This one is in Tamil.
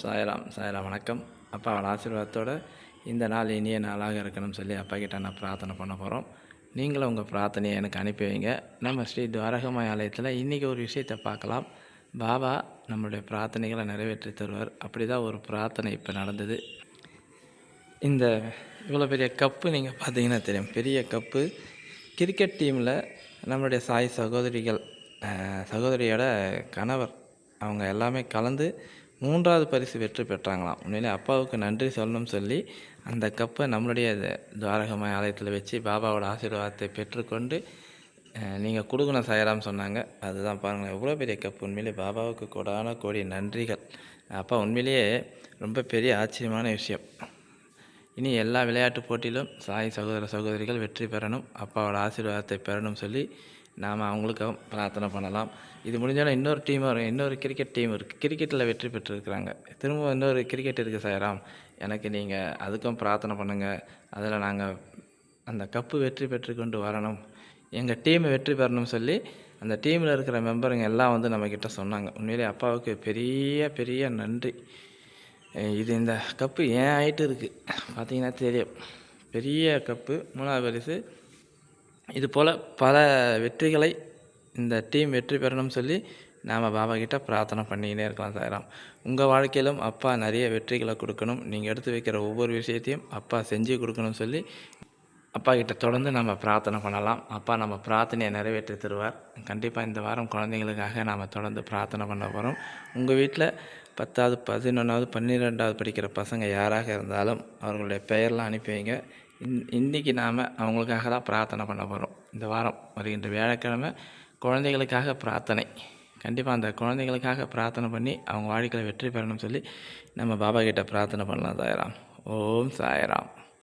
சாய்ராம். சாய்ராம். வணக்கம். அப்பாவோட ஆசீர்வாதத்தோடு இந்த நாள் இனிய நாளாக இருக்கணும்னு சொல்லி அப்பா கிட்ட நான் பிரார்த்தனை பண்ண போகிறோம். நீங்களும் உங்கள் பிரார்த்தனையை எனக்கு அனுப்பி வைங்க. நம்ம ஸ்ரீ துவாரகமாய் ஆலயத்தில் இன்றைக்கி ஒரு விஷயத்தை பார்க்கலாம். பாபா நம்மளுடைய பிரார்த்தனைகளை நிறைவேற்றி தருவார். அப்படி தான் ஒரு பிரார்த்தனை இப்போ நடந்தது. இந்த இவ்வளோ பெரிய கப்பு நீங்கள் பார்த்தீங்கன்னா தெரியும். பெரிய கப்பு. கிரிக்கெட் டீமில் நம்மளுடைய சாய் சகோதரியோட கணவர் அவங்க எல்லாமே கலந்து 3வது பரிசு வெற்றி பெற்றாங்களாம். உண்மையிலே அப்பாவுக்கு நன்றி சொல்லணும்னு சொல்லி அந்த கப்பை நம்மளுடைய துவாரகமாய் ஆலயத்தில் வச்சு பாபாவோட ஆசீர்வாதத்தை பெற்றுக்கொண்டு நீங்கள் கொடுக்கணும் சாய்ராம் சொன்னாங்க. அதுதான் பாருங்களேன், எவ்வளோ பெரிய கப்பு. உண்மையிலே பாபாவுக்கு கோடான கோடி நன்றிகள். அப்பா உண்மையிலேயே ரொம்ப பெரிய ஆச்சரியமான விஷயம். இனி எல்லா விளையாட்டு போட்டியிலும் சாய் சகோதரிகள் வெற்றி பெறணும், அப்பாவோட ஆசீர்வாதத்தை பெறணும் சொல்லி நாம் அவங்களுக்கும் பிரார்த்தனை பண்ணலாம். இது முடிஞ்சாலும் இன்னொரு கிரிக்கெட் டீம் இருக்குது, கிரிக்கெட்டில் வெற்றி பெற்றிருக்கிறாங்க. திரும்ப இன்னொரு கிரிக்கெட் இருக்குது சாய்ராம், எனக்கு நீங்கள் அதுக்கும் பிரார்த்தனை பண்ணுங்கள். அதில் நாங்கள் அந்த கப்பு வெற்றி பெற்று கொண்டு வரணும், எங்கள் டீமை வெற்றி பெறணும்னு சொல்லி அந்த டீமில் இருக்கிற மெம்பருங்க எல்லாம் வந்து நம்மக்கிட்ட சொன்னாங்க. உண்மையிலே அப்பாவுக்கு பெரிய பெரிய நன்றி. இது இந்த கப்பு ஏன் ஆகிட்டு இருக்குது பார்த்தீங்கன்னா தெரியும். பெரிய கப்பு, 3வது பரிசு. இது போல் பல வெற்றிகளை இந்த டீம் வெற்றி பெறணும்னு சொல்லி நாம் பாபா கிட்ட பிரார்த்தனை பண்ணிக்கினே இருக்கலாம் சாய்ராம். உங்கள் வாழ்க்கையிலும் அப்பா நிறைய வெற்றிகளை கொடுக்கணும், நீங்கள் எடுத்து வைக்கிற ஒவ்வொரு விஷயத்தையும் அப்பா செஞ்சு கொடுக்கணும்னு சொல்லி அப்பா கிட்ட தொடர்ந்து நம்ம பிரார்த்தனை பண்ணலாம். அப்பா நம்ம பிரார்த்தனையை நிறைவேற்றி தருவார். கண்டிப்பாக இந்த வாரம் குழந்தைங்களுக்காக நாம் தொடர்ந்து பிரார்த்தனை பண்ண போகிறோம். உங்கள் வீட்டில் 10வது 11வது 12வது படிக்கிற பசங்க யாராக இருந்தாலும் அவர்களுடைய பெயர்லாம் அனுப்பி வைங்க. இன்றைக்கி நாம் அவங்களுக்காக தான் பிரார்த்தனை பண்ண போகிறோம். இந்த வாரம் வருகின்ற வியாழக்கிழமை குழந்தைகளுக்காக பிரார்த்தனை. கண்டிப்பாக அந்த குழந்தைகளுக்காக பிரார்த்தனை பண்ணி அவங்க வாழ்க்கையில் வெற்றி பெறணும்னு சொல்லி நம்ம பாபா கிட்ட பிரார்த்தனை பண்ணலாம் சாய்ராம். ஓம் சாய்ராம்.